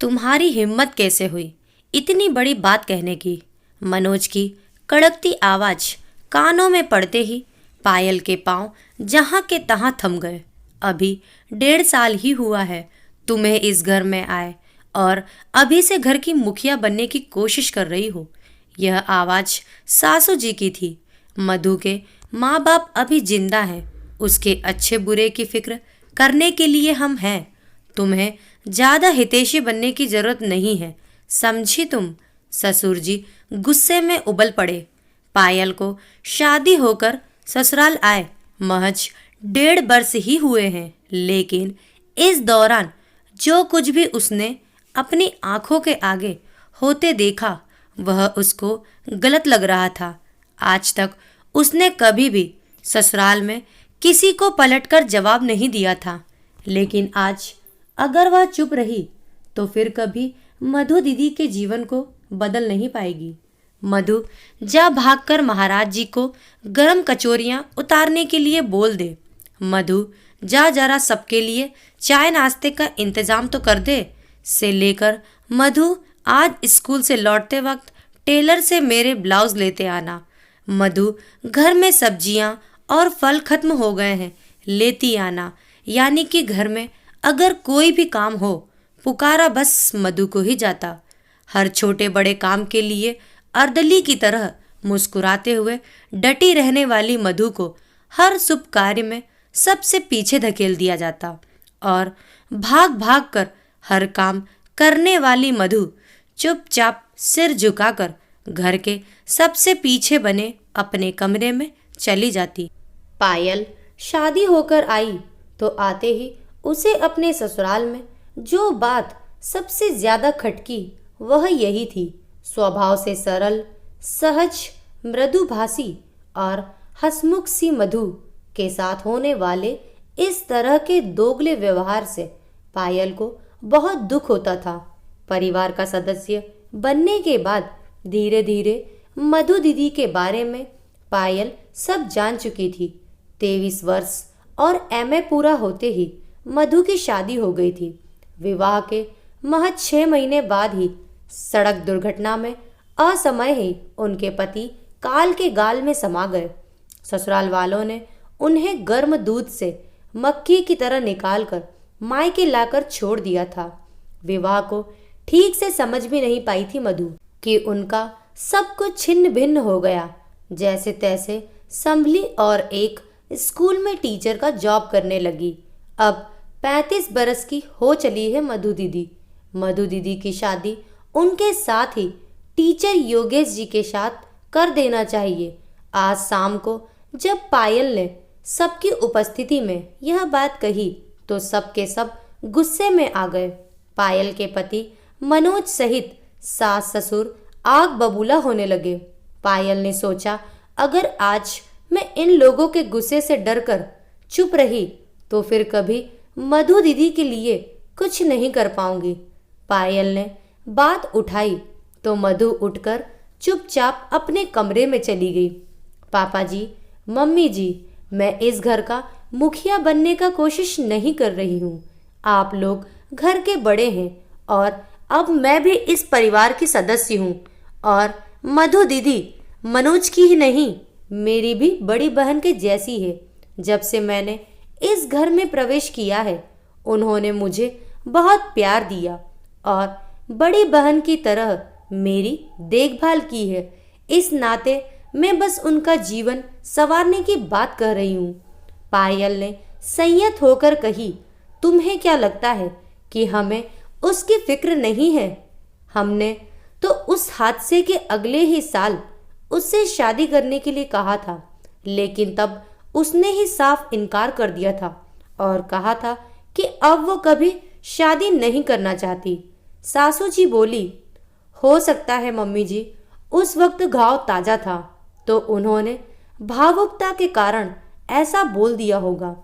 तुम्हारी हिम्मत कैसे हुई इतनी बड़ी बात कहने की? मनोज की कड़कती आवाज कानों में पड़ते ही पायल के पांव जहां के तहां थम गए। अभी 1.5 साल ही हुआ है तुम्हें इस घर में आए और अभी से घर की मुखिया बनने की कोशिश कर रही हो। यह आवाज सासू जी की थी। मधु के माँ बाप अभी जिंदा हैं। उसके अच्छे बुरे की फिक्र करने के लिए हम हैं। तुम्हें ज्यादा हितैषी बनने की जरूरत नहीं है, समझी तुम? ससुर जी गुस्से में उबल पड़े। पायल को शादी होकर ससुराल आए महज 1.5 वर्ष ही हुए हैं, लेकिन इस दौरान जो कुछ भी उसने अपनी आंखों के आगे होते देखा वह उसको गलत लग रहा था। आज तक उसने कभी भी ससुराल में किसी को पलटकर जवाब नहीं दिया था, लेकिन आज अगर वह चुप रही तो फिर कभी मधु दीदी के जीवन को बदल नहीं पाएगी। मधु जा भागकर महाराज जी को गरम कचौरियां उतारने के लिए बोल दे। मधु जा जरा सबके लिए चाय नाश्ते का इंतजाम तो कर दे। से लेकर मधु आज स्कूल से लौटते वक्त टेलर से मेरे ब्लाउज लेते आना। मधु घर में सब्जियां और फल खत्म हो गए हैं, लेती आना। यानी कि घर में अगर कोई भी काम हो पुकारा बस मधु को ही जाता। हर छोटे बड़े काम के लिए अर्दली की तरह मुस्कुराते हुए डटी रहने वाली मधु को हर शुभ कार्य में सबसे पीछे धकेल दिया जाता और भाग भाग कर हर काम करने वाली मधु चुपचाप सिर झुकाकर घर के सबसे पीछे बने अपने कमरे में चली जाती। पायल शादी होकर आई तो आते ही उसे अपने ससुराल में जो बात सबसे ज्यादा खटकी वह यही थी। स्वभाव से सरल, सहज, मृदुभाषी और हंसमुख सी मधु के साथ होने वाले इस तरह के दोगले व्यवहार से पायल को बहुत दुख होता था। परिवार का सदस्य बनने के बाद धीरे धीरे मधु दीदी के बारे में पायल सब जान चुकी थी। 23 वर्ष और एमए पूरा होते ही मधु की शादी हो गई थी। विवाह के महज 6 महीने बाद ही सड़क दुर्घटना में असमय ही उनके पति काल के गाल में समा गए। ससुराल वालों ने उन्हें गर्म दूध से मक्खी की तरह निकालकर मायके लाकर छोड़ दिया था। विवाह को ठीक से समझ भी नहीं पाई थी मधु कि उनका सब कुछ छिन्न भिन्न हो गया। जैसे तैसे संभली और एक स्कूल में टीचर का जॉब करने लगी। अब 35 बरस की हो चली है मधु दीदी। मधु दीदी की शादी उनके साथ ही टीचर योगेश जी के साथ कर देना चाहिए। आज शाम को जब पायल ने सबकी उपस्थिति में यह बात कही तो सब के सब गुस्से में आ गए। पायल के पति मनोज सहित सास ससुर आग बबूला होने लगे। पायल ने सोचा अगर आज मैं इन लोगों के गुस्से से डरकर चुप रही तो फिर कभी मधु दीदी के लिए कुछ नहीं कर पाऊंगी। पायल ने बात उठाई तो मधु उठकर चुपचाप अपने कमरे में चली गई। पापा जी, मम्मी जी, मैं इस घर का मुखिया बनने का कोशिश नहीं कर रही हूँ। आप लोग घर के बड़े हैं और अब मैं भी इस परिवार की सदस्य हूँ और मधु दीदी मनोज की ही नहीं, मेरी भी बड़ी बहन के जैसी है। जब से मैंने इस घर में प्रवेश किया है उन्होंने मुझे बहुत प्यार दिया और बड़ी बहन की तरह मेरी देखभाल की है। इस नाते मैं बस उनका जीवन संवारने की बात कर रही हूँ। पायल ने संयत होकर कही, तुम्हें क्या लगता है कि हमें उसकी फिक्र नहीं है? हमने तो उस हादसे के अगले ही साल उससे शादी करने के लिए कहा था, लेकिन तब उसने ही साफ इनकार कर दिया था और कहा था कि अब वो कभी शादी नहीं करना चाहती। सासू जी बोली, हो सकता है मम्मी जी, उस वक्त घाव ताजा था तो उन्होंने भावुकता के कारण ऐसा बोल दिया होगा,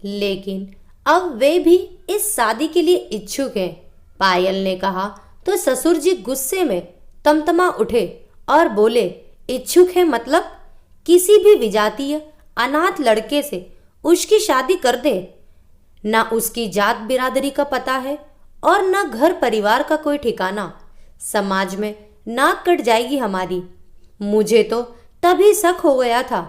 लेकिन अब वे भी इस शादी के लिए इच्छुक हैं। पायल ने कहा तो ससुर जी गुस्से में तमतमा उठे और बोले, इच्छुक है मतलब किसी भी विजातीय अनाथ लड़के से उसकी शादी कर दे। ना उसकी जात बिरादरी का पता है और न घर परिवार का कोई ठिकाना। समाज में नाक कट जाएगी हमारी। मुझे तो तभी शक हो गया था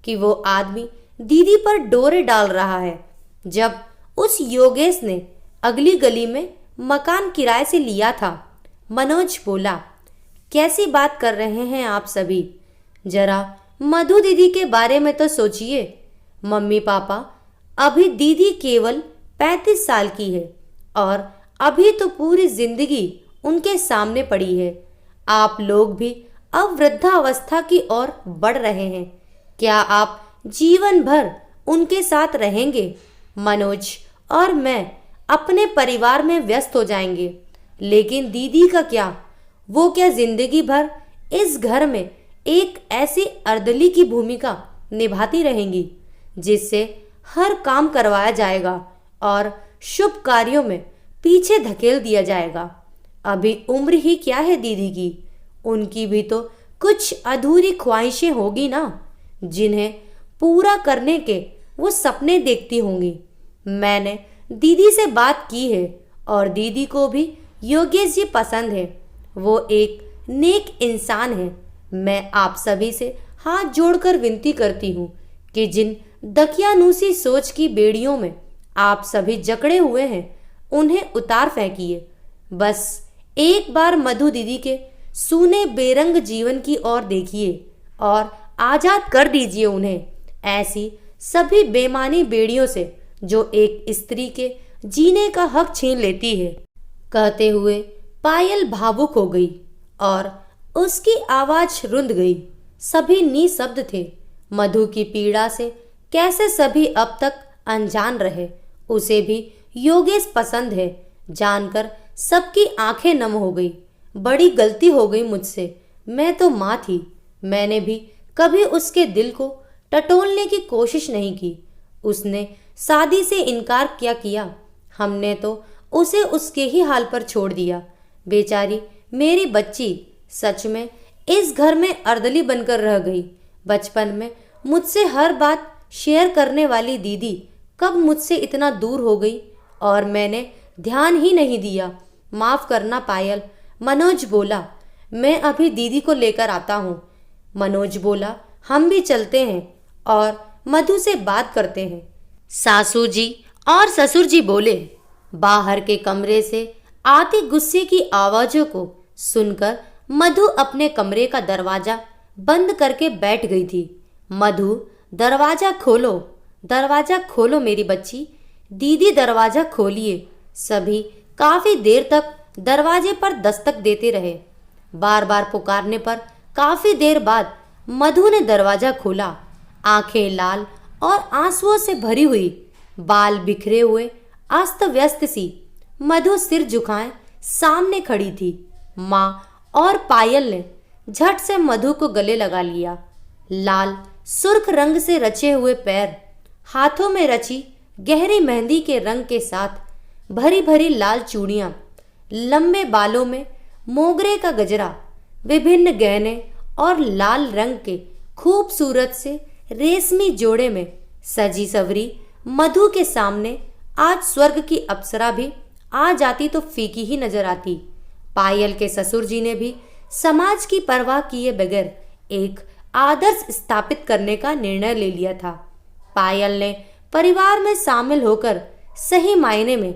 कि वो आदमी दीदी पर डोरे डाल रहा है, जब उस योगेश ने अगली गली में मकान किराए से लिया था। मनोज बोला, कैसी बात कर रहे हैं आप सभी? जरा मधु दीदी के बारे में तो सोचिए। मम्मी पापा, अभी दीदी केवल 35 साल की है और अभी तो पूरी जिंदगी उनके सामने पड़ी है। आप लोग भी अब वृद्धावस्था की ओर बढ़ रहे हैं। क्या आप जीवन भर उनके साथ रहेंगे? मनोज और मैं अपने परिवार में व्यस्त हो जाएंगे, लेकिन दीदी का क्या? वो क्या जिंदगी भर इस घर में एक ऐसी अर्दली की भूमिका निभाती रहेंगी जिससे हर काम करवाया जाएगा और शुभ कार्यों में पीछे धकेल दिया जाएगा? अभी उम्र ही क्या है दीदी की? उनकी भी तो कुछ अधूरी ख्वाहिशें होगी ना, जिन्हें पूरा करने के वो सपने देखती होंगी। मैंने दीदी से बात की है और दीदी को भी योगेश जी पसंद है। वो एक नेक इंसान है। मैं आप सभी से हाथ जोड़कर विनती करती हूँ कि जिन दकियानूसी सोच की बेड़ियों में आप सभी जकड़े हुए हैं, उन्हें उतार फेंकिए। बस एक बार मधु दीदी के सूने बेरंग जीवन की ओर देखिए और आजाद कर दीजिए उन्हें ऐसी सभी बेमानी बेड़ियों से जो एक स्त्री के जीने का हक छीन लेती है। कहते हुए पायल भावुक हो गई और उसकी आवाज रुंध गई। सभी निशब्द थे। मधु की पीड़ा से कैसे सभी अब तक अनजान रहे। उसे भी योगेश पसंद है जानकर सबकी आंखें नम हो गई। बड़ी गलती हो गई मुझसे। मैं तो माँ थी। मैंने भी कभी उसके दिल को टटोलने की कोशिश नहीं की। उसने शादी से इनकार क्या किया? हमने तो उसे उसके ही हाल पर छोड़ दिया। बेचारी मेरी बच्ची सच में इस घर में अर्दली बनकर रह गई। बचपन में मुझसे हर बात शेयर करने वाली दीदी कब मुझसे इतना दूर हो गई और मैंने ध्यान ही नहीं दिया। माफ करना पायल। मनोज बोला, मैं अभी दीदी को लेकर आता हूँ। मनोज बोला, हम भी चलते हैं और मधु से बात करते हैं। सासू जी और ससुर जी बोले। बाहर के कमरे से आती गुस्से की आवाजों को सुनकर मधु अपने कमरे का दरवाजा बंद करके बैठ गई थी। मधु, दरवाजा खोलो मेरी बच्ची। दीदी दरवाजा खोलिए। सभी काफी देर तक दरवाजे पर दस्तक देते रहे। बार बार पुकारने पर काफी देर बाद मधु ने दरवाजा खोला। आंखें लाल और आंसुओं से भरी हुई, बाल बिखरे हुए, अस्त व्यस्त सी, मधु सिर झुकाए सामने खड़ी थी। माँ और पायल ने झट से मधु को गले लगा लिया। लाल सुर्ख रंग से रचे हुए पैर, हाथों में रची गहरी मेहंदी के रंग के साथ भरी भरी लाल चूड़ियां, लंबे बालों में मोगरे का गजरा, विभिन्न गहने और लाल रंग के खूबसूरत से रेशमी जोड़े में सजी सवरी मधु के सामने आज स्वर्ग की अप्सरा भी आ जाती तो फीकी ही नजर आती। पायल के ससुर जी ने भी समाज की परवाह किए बगैर एक आदर्श स्थापित करने का निर्णय ले लिया था। पायल ने परिवार में शामिल होकर सही मायने में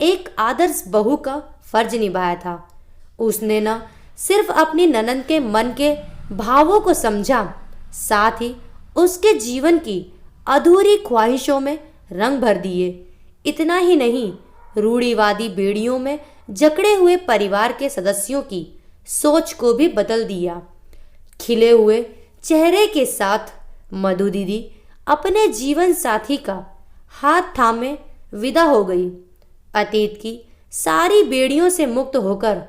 एक आदर्श बहू का फर्ज निभाया था। उसने न सिर्फ अपनी ननद के मन के भावों को समझा, साथ ही उसके जीवन की अधूरी ख्वाहिशों में रंग भर दिए। इतना ही नहीं, रूढ़िवादी बेड़ियों में जकड़े हुए परिवार के सदस्यों की सोच को भी बदल दिया। खिले हुए चेहरे के साथ मधु दीदी अपने जीवन साथी का हाथ थामे विदा हो गई। अतीत की सारी बेड़ियों से मुक्त होकर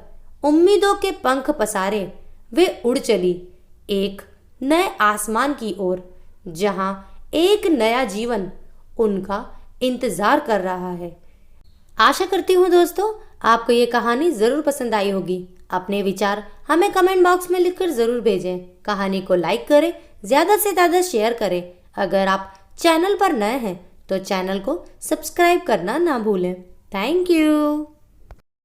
उम्मीदों के पंख पसारे वे उड़ चली एक नए आसमान की ओर, जहां एक नया जीवन उनका इंतजार कर रहा है। आशा करती हूँ दोस्तों आपको ये कहानी ज़रूर पसंद आई होगी। अपने विचार हमें कमेंट बॉक्स में लिखकर ज़रूर भेजें। कहानी को लाइक करें, ज़्यादा से ज़्यादा शेयर करें। अगर आप चैनल पर नए हैं तो चैनल को सब्सक्राइब करना ना भूलें। Thank you.